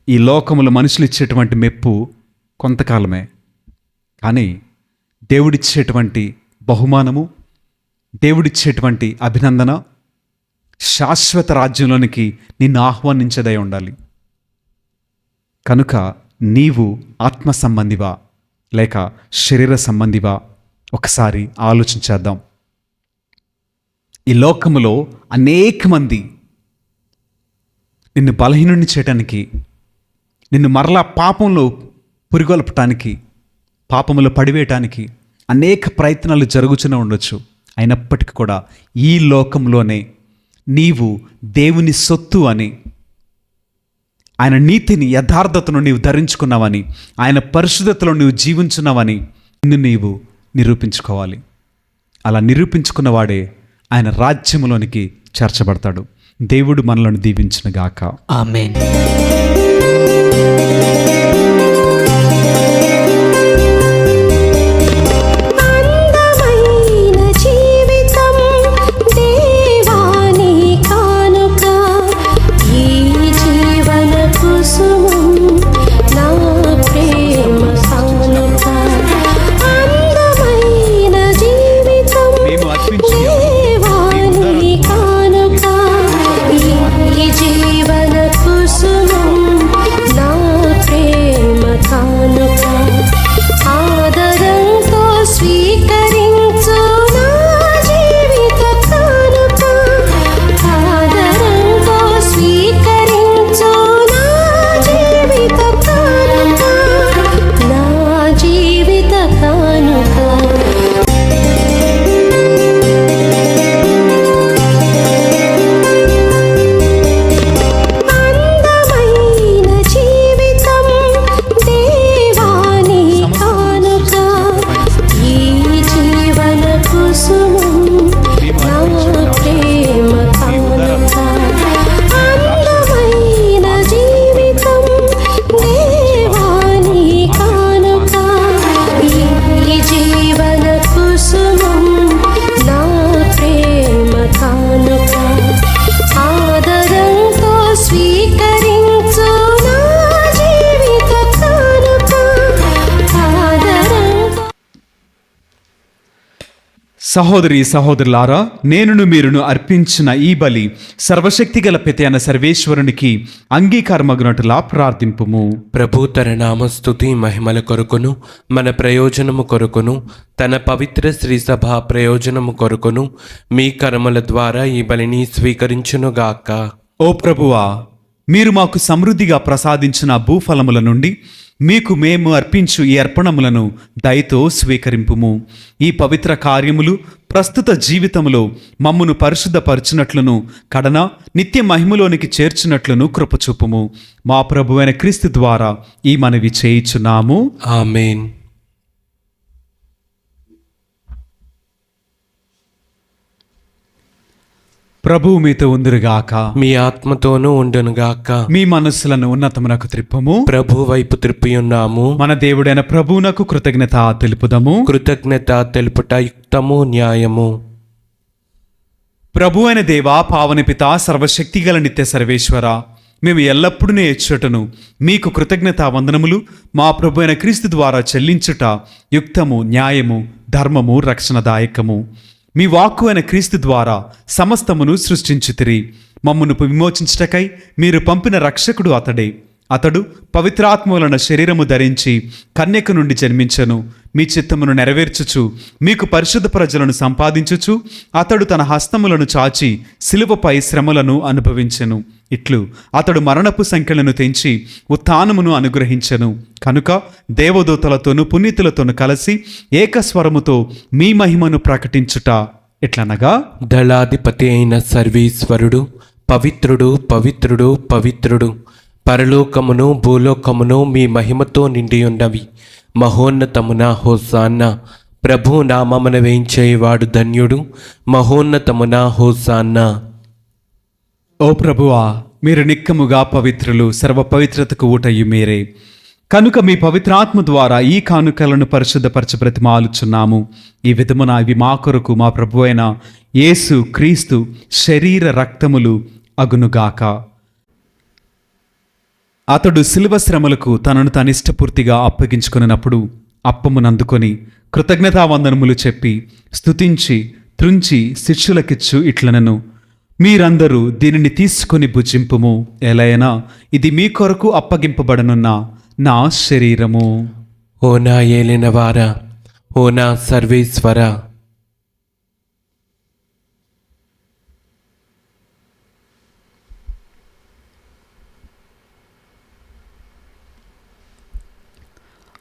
ఈ లోకములో మనుషులు ఇచ్చేటువంటి మెప్పు కొంతకాలమే, కానీ దేవుడిచ్చేటువంటి బహుమానము, దేవుడిచ్చేటువంటి అభినందన శాశ్వత రాజ్యంలోనికి నిన్ను ఆహ్వానించేదై ఉండాలి. కనుక నీవు ఆత్మ సంబంధివా లేక శరీర సంబంధివా ఒకసారి ఆలోచించేద్దాం. ఈ లోకములో అనేక మంది నిన్ను బలహీనుని చేయటానికి, నిన్ను మరలా పాపంలో పురిగొల్పటానికి పాపములో పడివేయటానికి అనేక ప్రయత్నాలు జరుగుతూనే ఉండొచ్చు. అయినప్పటికీ కూడా ఈ లోకంలోనే నీవు దేవుని సొత్తు అని, ఆయన నీతిని యథార్థతను నీవు ధరించుకున్నావని, ఆయన పరిశుద్ధతలో నీవు జీవించున్నావని నిన్ను నీవు నిరూపించుకోవాలి. అలా నిరూపించుకున్నవాడే ఆయన రాజ్యములోనికి చేర్చబడతాడు. దేవుడు మనలను దీవించునుగాక. ఆమేన్. అందమైన జీవితం దేవాని కానుక, ఈ జీవన కుసుమం నా ప్రేమ కానుక. అందమైన జీవితం మేము అర్పించి దేవాని కానుక, ఈ జీవన కుసుమం నా ప్రేమ కానుక. ఆదరంతో స్వీకరించు నా జీవిత కానుక, ఆదరంతో స్వీకరించు నా జీవిత కానుక, నా జీవిత కానుక. అందమైన జీవితం దేవాని కానుక, ఈ జీవన కుసుమం నా ప్రేమ కానుక. అందమైన జీవితం దేవాని కానుక, ఈ జీవన కుసుమం నా ప్రేమ కానుక. ఆదరంతో స్వీకరించు నా జీవిత కానుక, ఆదరంతో. సహోదరి సహోదరులారా, నేనును మీరును అర్పించిన ఈ బలి సర్వశక్తి గల పిత అయిన సర్వేశ్వరునికి అంగీకారమగునట్టులా ప్రార్థింపుము. ప్రభు తన నామస్తుతి మహిమల కొరకును మన ప్రయోజనము కొరకును తన పవిత్ర శ్రీ సభ ప్రయోజనము కొరకును మీ కర్మల ద్వారా ఈ బలిని స్వీకరించునుగాక. ఓ ప్రభువా, మీరు మాకు సమృద్ధిగా ప్రసాదించిన భూఫలముల నుండి మీకు మేము అర్పించు ఈ అర్పణములను దయతో స్వీకరింపుము. ఈ పవిత్ర కార్యములు ప్రస్తుత జీవితములో మమ్మును పరిశుద్ధపరచునట్లును కడన నిత్య మహిమలోనికి చేర్చునట్లును కృపచూపుము. మా ప్రభువైన క్రీస్తు ద్వారా ఈ మనవి చేయుచున్నాము. ఆమేన్. ప్రభువు మీతో ఉందురుగాక. మీ ఆత్మతోనూ ఉండునుగాక. మీ మనస్సులను ఉన్నతమునకు త్రిప్పుము. ప్రభు వైపు త్రిప్పి ఉన్నాము. మన దేవుడైన ప్రభువునకు కృతజ్ఞత తెలుపుదము. కృతజ్ఞత తెలుపుట యుక్తము, న్యాయము. ప్రభు అయిన దేవా, పావని పిత, సర్వశక్తిగల నిత్య సర్వేశ్వర, మేము ఎల్లప్పుడూ ఎచ్చుటను మీకు కృతజ్ఞత వందనములు మా ప్రభు అయిన క్రీస్తు ద్వారా చెల్లించుట యుక్తము, న్యాయము, ధర్మము, రక్షణదాయకము. మీ వాక్కు అయిన క్రీస్తు ద్వారా సమస్తమును సృష్టించుతిరి. మమ్మును విమోచించుటకై మీరు పంపిన రక్షకుడు అతడే. అతడు పవిత్రాత్మ వలన శరీరము ధరించి కన్యక నుండి జన్మించను. మీ చిత్తమును నెరవేర్చుచు మీకు పరిశుద్ధ ప్రజలను సంపాదించుచు అతడు తన హస్తములను చాచి శిలువపై శ్రమలను అనుభవించెను. ఇట్లు అతడు మరణపు సంఖ్యలను తెంచి ఉత్థానమును అనుగ్రహించెను. కనుక దేవదూతలతోనూ పునీతులతోనూ కలిసి ఏకస్వరముతో మీ మహిమను ప్రకటించుట ఎట్లనగా, దళాధిపతి అయిన సర్వేశ్వరుడు పవిత్రుడు, పవిత్రుడు, పవిత్రుడు. పరలోకమును భూలోకమును మీ మహిమతో నిండి ఉన్నవి. మహోన్నతమున హోసాన్నా. ప్రభు నామమున వేయించేవాడు ధన్యుడు. మహోన్నతమున హోసాన్నా. ఓ ప్రభువా, మీరు నిక్కముగా పవిత్రులు, సర్వ పవిత్రతకు ఊటయు మీరే. కనుక మీ పవిత్రాత్మ ద్వారా ఈ కానుకలను పరిశుద్ధపరచ బ్రతిమాలుచున్నాము. ఈ విధమున ఇవి మా కొరకు మా ప్రభు అయిన యేసు క్రీస్తు శరీర రక్తములు అగునుగాక. అతడు శిలువ శ్రమలకు తనను తాను ఇష్టపూర్తిగా అప్పగించుకున్నప్పుడు అప్పమునందుకొని కృతజ్ఞతావందనములు చెప్పి స్తుతించి త్రుంచి శిష్యులకిచ్చు ఇట్లనను, మీరందరూ దీనిని తీసుకొని భుజింపుము. ఎలైనా ఇది మీ కొరకు అప్పగింపబడనున్న నా శరీరము. ఓ నా ఏలినవారా, ఓ నా సర్వేశ్వరా,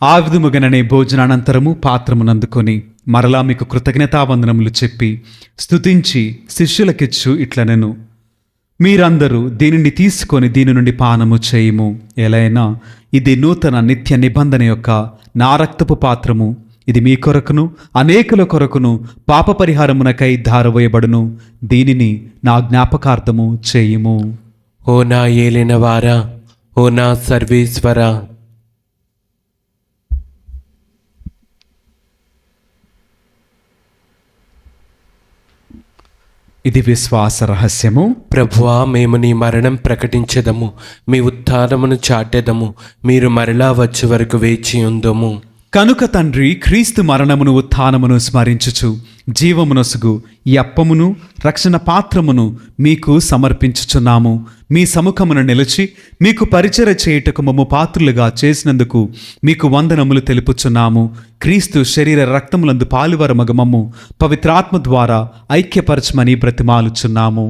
ఆ విధముగానే భోజనానంతరము పాత్రమునందుకొని మరలా మీకు కృతజ్ఞతావందనములు చెప్పి స్తుతించి శిష్యులకిచ్చు ఇట్లనెను, మీరందరూ దీనిని తీసుకొని దీని నుండి పానము చేయుము. ఎలైనా ఇది నూతన నిత్య నిబంధన యొక్క నా రక్తపు పాత్రము. ఇది మీ కొరకును అనేకుల కొరకును పాప పరిహారమునకై ధారవేయబడును. దీనిని నా జ్ఞాపకార్థము చేయుము. ఓ నా ఏలినవారా, ఓ నా సర్వేశ్వరా, ఇది విశ్వాస రహస్యము. ప్రభువా, మేము నీ మరణం ప్రకటించెదము, మీ ఉత్థానమును చాటెదము, మీరు మరలా వచ్చే వరకు వేచి ఉందము. కనుక తండ్రి, క్రీస్తు మరణమును ఉత్థానమును స్మరించుచు జీవమునొసుగు ఈ అప్పమును రక్షణ పాత్రమును మీకు సమర్పించుచున్నాము. మీ సముఖమును నిలిచి మీకు పరిచర్య చేయుటకు మమ్ము పాత్రులుగా చేసినందుకు మీకు వందనములు తెలుపుచున్నాము. క్రీస్తు శరీర రక్తములందు పాలువరమగు మమ్ము పవిత్రాత్మ ద్వారా ఐక్యపరచమని బ్రతిమాలుచున్నాము.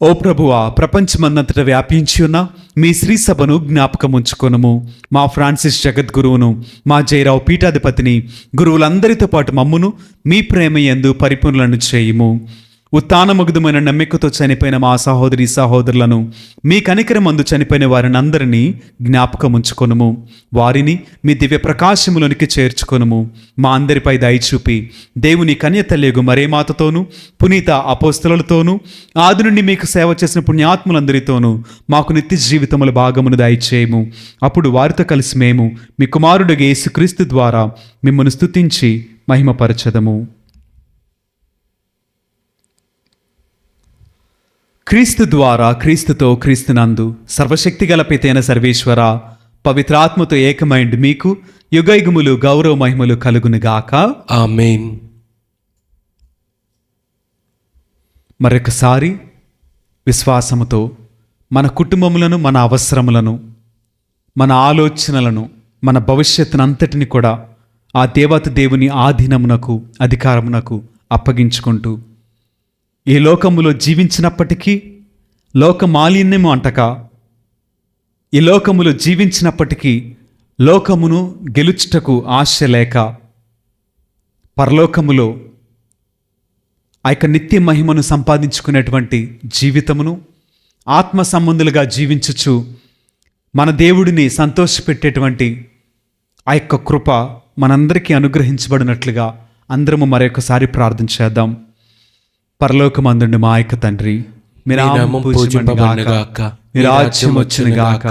ఓ ప్రభువా, ప్రపంచమందంతటా వ్యాపించి ఉన్న మీ శ్రీ సభను జ్ఞాపకముంచుకొనుము. మా ఫ్రాన్సిస్ జగద్గురువును, మా జయరావు పీఠాధిపతిని, గురువులందరితో పాటు మమ్మును మీ ప్రేమ యందు పరిపూర్ణులను చేయుము. ఉత్థానముగ్ధమైన నమ్మికతో చనిపోయిన మా సహోదరి సహోదరులను, మీ కనికరమందు చనిపోయిన వారిని అందరినీ జ్ఞాపకముంచుకొనుము. వారిని మీ దివ్య ప్రకాశములోనికి చేర్చుకొనుము. మా అందరిపై దయచూపి దేవుని కన్యతల్యగు మరేమాతతోనూ పునీత అపోస్తలులతోనూ ఆది నుండి మీకు సేవ చేసిన పుణ్యాత్ములందరితోనూ మాకు నిత్య జీవితముల భాగమును దయచేయము. అప్పుడు వారితో కలిసి మేము మీ కుమారుడు యేసుక్రీస్తు ద్వారా మిమ్మల్ని స్తుతించి మహిమపరచదము. క్రీస్తు ద్వారా, క్రీస్తుతో, క్రీస్తునందు సర్వశక్తిగల పితైన సర్వేశ్వర, పవిత్రాత్మతో ఏకమైండి మీకు యుగయుగములు గౌరవ మహిమలు కలుగునుగాక. ఆమేన్. మరొకసారి విశ్వాసముతో మన కుటుంబములను, మన అవసరములను, మన ఆలోచనలను, మన భవిష్యత్తునంతటిని కూడా ఆ దేవత దేవుని ఆధీనమునకు, అధికారమునకు అప్పగించుకుంటూ ఈ లోకములో జీవించినప్పటికీ లోక మాలిన్యము అంటక, ఈ లోకములో జీవించినప్పటికీ లోకమును గెలుచుటకు ఆశ లేక, పరలోకములో ఆ యొక్క నిత్య మహిమను సంపాదించుకునేటువంటి జీవితమును ఆత్మ సంబంధులుగా జీవించుచు మన దేవుడిని సంతోషపెట్టేటువంటి ఆ యొక్క కృప మనందరికీ అనుగ్రహించబడినట్లుగా అందరము మరొకసారి ప్రార్థన చేద్దాం. పరలోకమందుండి మా యొక్క తండ్రి, మీ నామము పూజింపబడునుగాక, మీ రాజ్యం వచ్చునుగాక,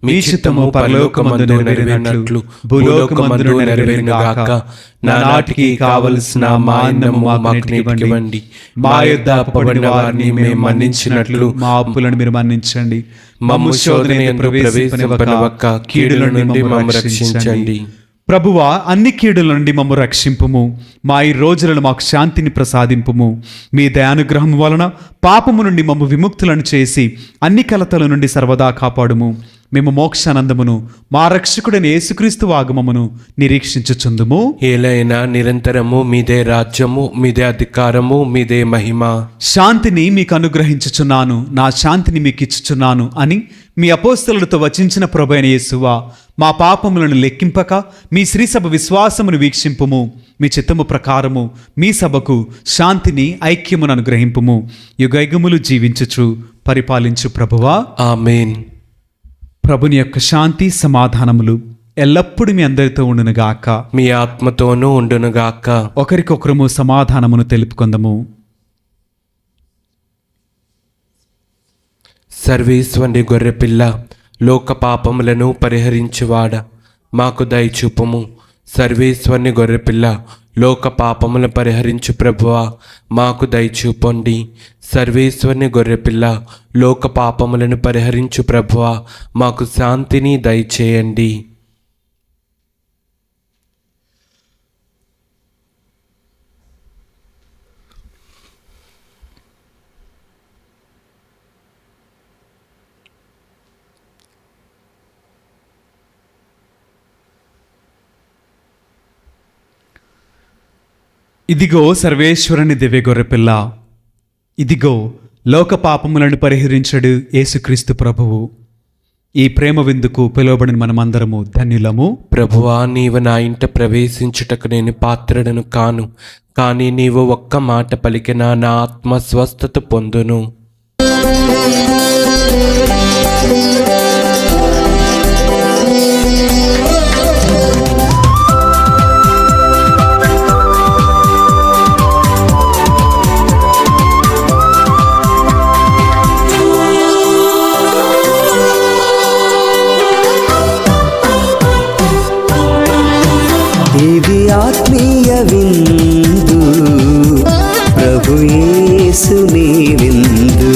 మీ చిత్తము పరలోకమందు నెరవేరినట్లు భూలోకమందు నెరవేరునుగాక. నానాటికి కావలసిన మా అన్నము మాకు నేర్పివ్వండి. మా యొద్ద అప్పబడిన వారిని మేము మన్నించినట్లు మా అప్పులను మీరు మన్నించండి. మమ్ము శోధనయందు ప్రవేశింపనివ్వక కీడుల నుండి మమ్ము రక్షించండి. ప్రభువా, అన్ని కీడుల నుండి మమ్ము రక్షింపుము. మా ఈ రోజులను మాకు శాంతిని ప్రసాదింపుము. మీ దయానుగ్రహం వలన పాపము నుండి మమ్ము విముక్తులను చేసి అన్ని కలతల నుండి సర్వదా కాపాడుము. మేము మోక్షానందమును మా రక్షకుడైన యేసుక్రీస్తు ఆగమమును నిరీక్షించుచుందుము. ఏలైనా నిరంతరము మీదే రాజ్యము, మీదే అధికారము, మీదే మహిమ. శాంతిని మీకు అనుగ్రహించుచున్నాను, నా శాంతిని మీకు ఇచ్చుచున్నాను అని మీ అపోస్తలులతో వచించిన ప్రభువైన యేసువా, మా పాపములను లెక్కింపక మీ శ్రీసభ విశ్వాసమును వీక్షింపుము. మీ చిత్తము ప్రకారము మీ సభకు శాంతిని, ఐక్యమును అనుగ్రహింపుము. యుగయుగములు జీవించుచు పరిపాలించు ప్రభువా. ఆమేన్. ప్రభుని యొక్క శాంతి సమాధానములు ఎల్లప్పుడూ మీ అందరితో ఉండునుగాక, మీ ఆత్మతోనూ ఉండునుగాక. ఒకరికొకరము సమాధానమును తెలుపుకొందము. సర్వేశ్వరుని గొర్రెపిల్ల, లోక పాపములను పరిహరించువాడ, మాకు దయచూపుము. సర్వేశ్వరుని గొర్రెపిల్ల, లోక పాపములను పరిహరించు ప్రభువా, మాకు దయచూపండి. సర్వేశ్వరుని గొర్రెపిల్ల, లోక పాపములను పరిహరించు ప్రభువా, మాకు శాంతిని దయచేయండి. ఇదిగో సర్వేశ్వరుని దివ్య గొర్రెపిల్ల, ఇదిగో లోక పాపములను పరిహరించడు యేసుక్రీస్తు ప్రభువు. ఈ ప్రేమ విందుకు పిలువబడిన మనమందరము ధన్యులము. ప్రభువా, నీవు నా ఇంట ప్రవేశించుటకు నేను పాత్రుడను కాను, కానీ నీవు ఒక్క మాట పలికిన నా ఆత్మ స్వస్థత పొందును. ఇది ఆత్మీయ విందు, ప్రభు యేసుని విందు.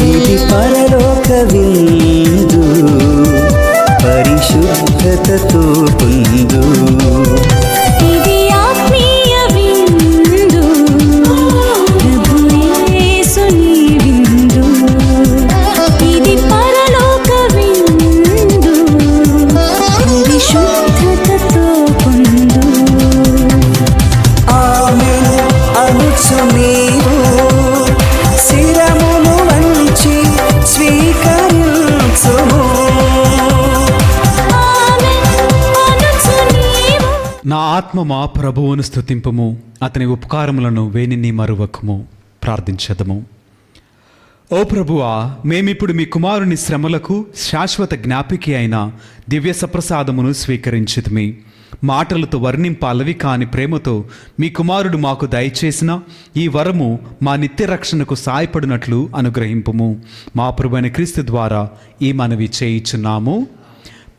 ఇది పరలోక విందు, పరిశుద్ధతతో పొందు. ఇది ఆత్మీయ విందు, ప్రభు యేసుని విందు. ఇది పరలోక విందు, పరిశుద్ధతతో పొందు. ఆమేన్ అనుచు నీవు శిరమును వంచి స్వీకరించుము. నా ఆత్మ మా ప్రభువును స్తుతింపుము, అతని ఉపకారములను వేనిని మరువకము. ప్రార్థించదము. ఓ ప్రభువా, మేమిప్పుడు మీ కుమారుని శ్రమలకు శాశ్వత జ్ఞాపిక అయిన దివ్య సప్రసాదమును స్వీకరించితిమి. మాటలతో వర్ణింపాలవి కాని ప్రేమతో మీ కుమారుడు మాకు దయచేసిన ఈ వరము మా నిత్య రక్షణకు సాయపడినట్లు అనుగ్రహింపుము. మా ప్రభువైన క్రీస్తు ద్వారా ఈ మనవి చేయుచున్నాము.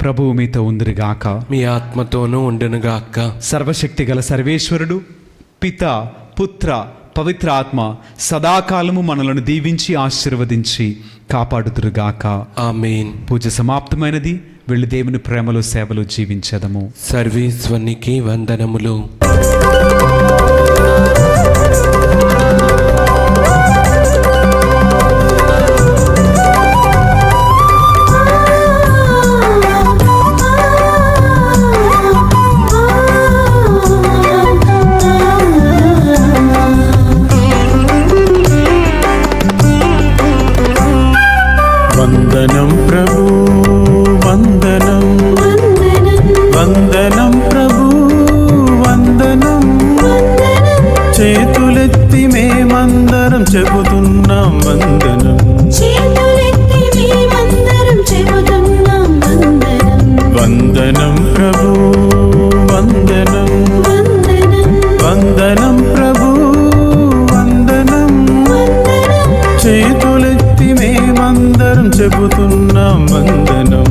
ప్రభువు మీతో ఉందిరిగాక. మీ ఆత్మతోనూ ఉండునుగాక. సర్వశక్తి గల సర్వేశ్వరుడు పిత, పుత్ర, పవిత్ర ఆత్మ సదాకాలము మనలను దీవించి ఆశీర్వదించి కాపాడుదురుగాక. ఆమేన్. పూజ సమాప్తమైనది. వెళ్ళి దేవుని ప్రేమలో సేవలో జీవించదము. సర్వేశ్వరునికి వందనములు. వందనం ప్రభు, వందనం వందనం ప్రభు, వందనం. చేతులెత్తి మేమందరం చెబుతున్నాం వందనం. వందనం ప్రభు, వందనం వందనం ప్రభు, వందనం. చేతులెత్తి మేమందరం చెబుతున్నాం వందనం.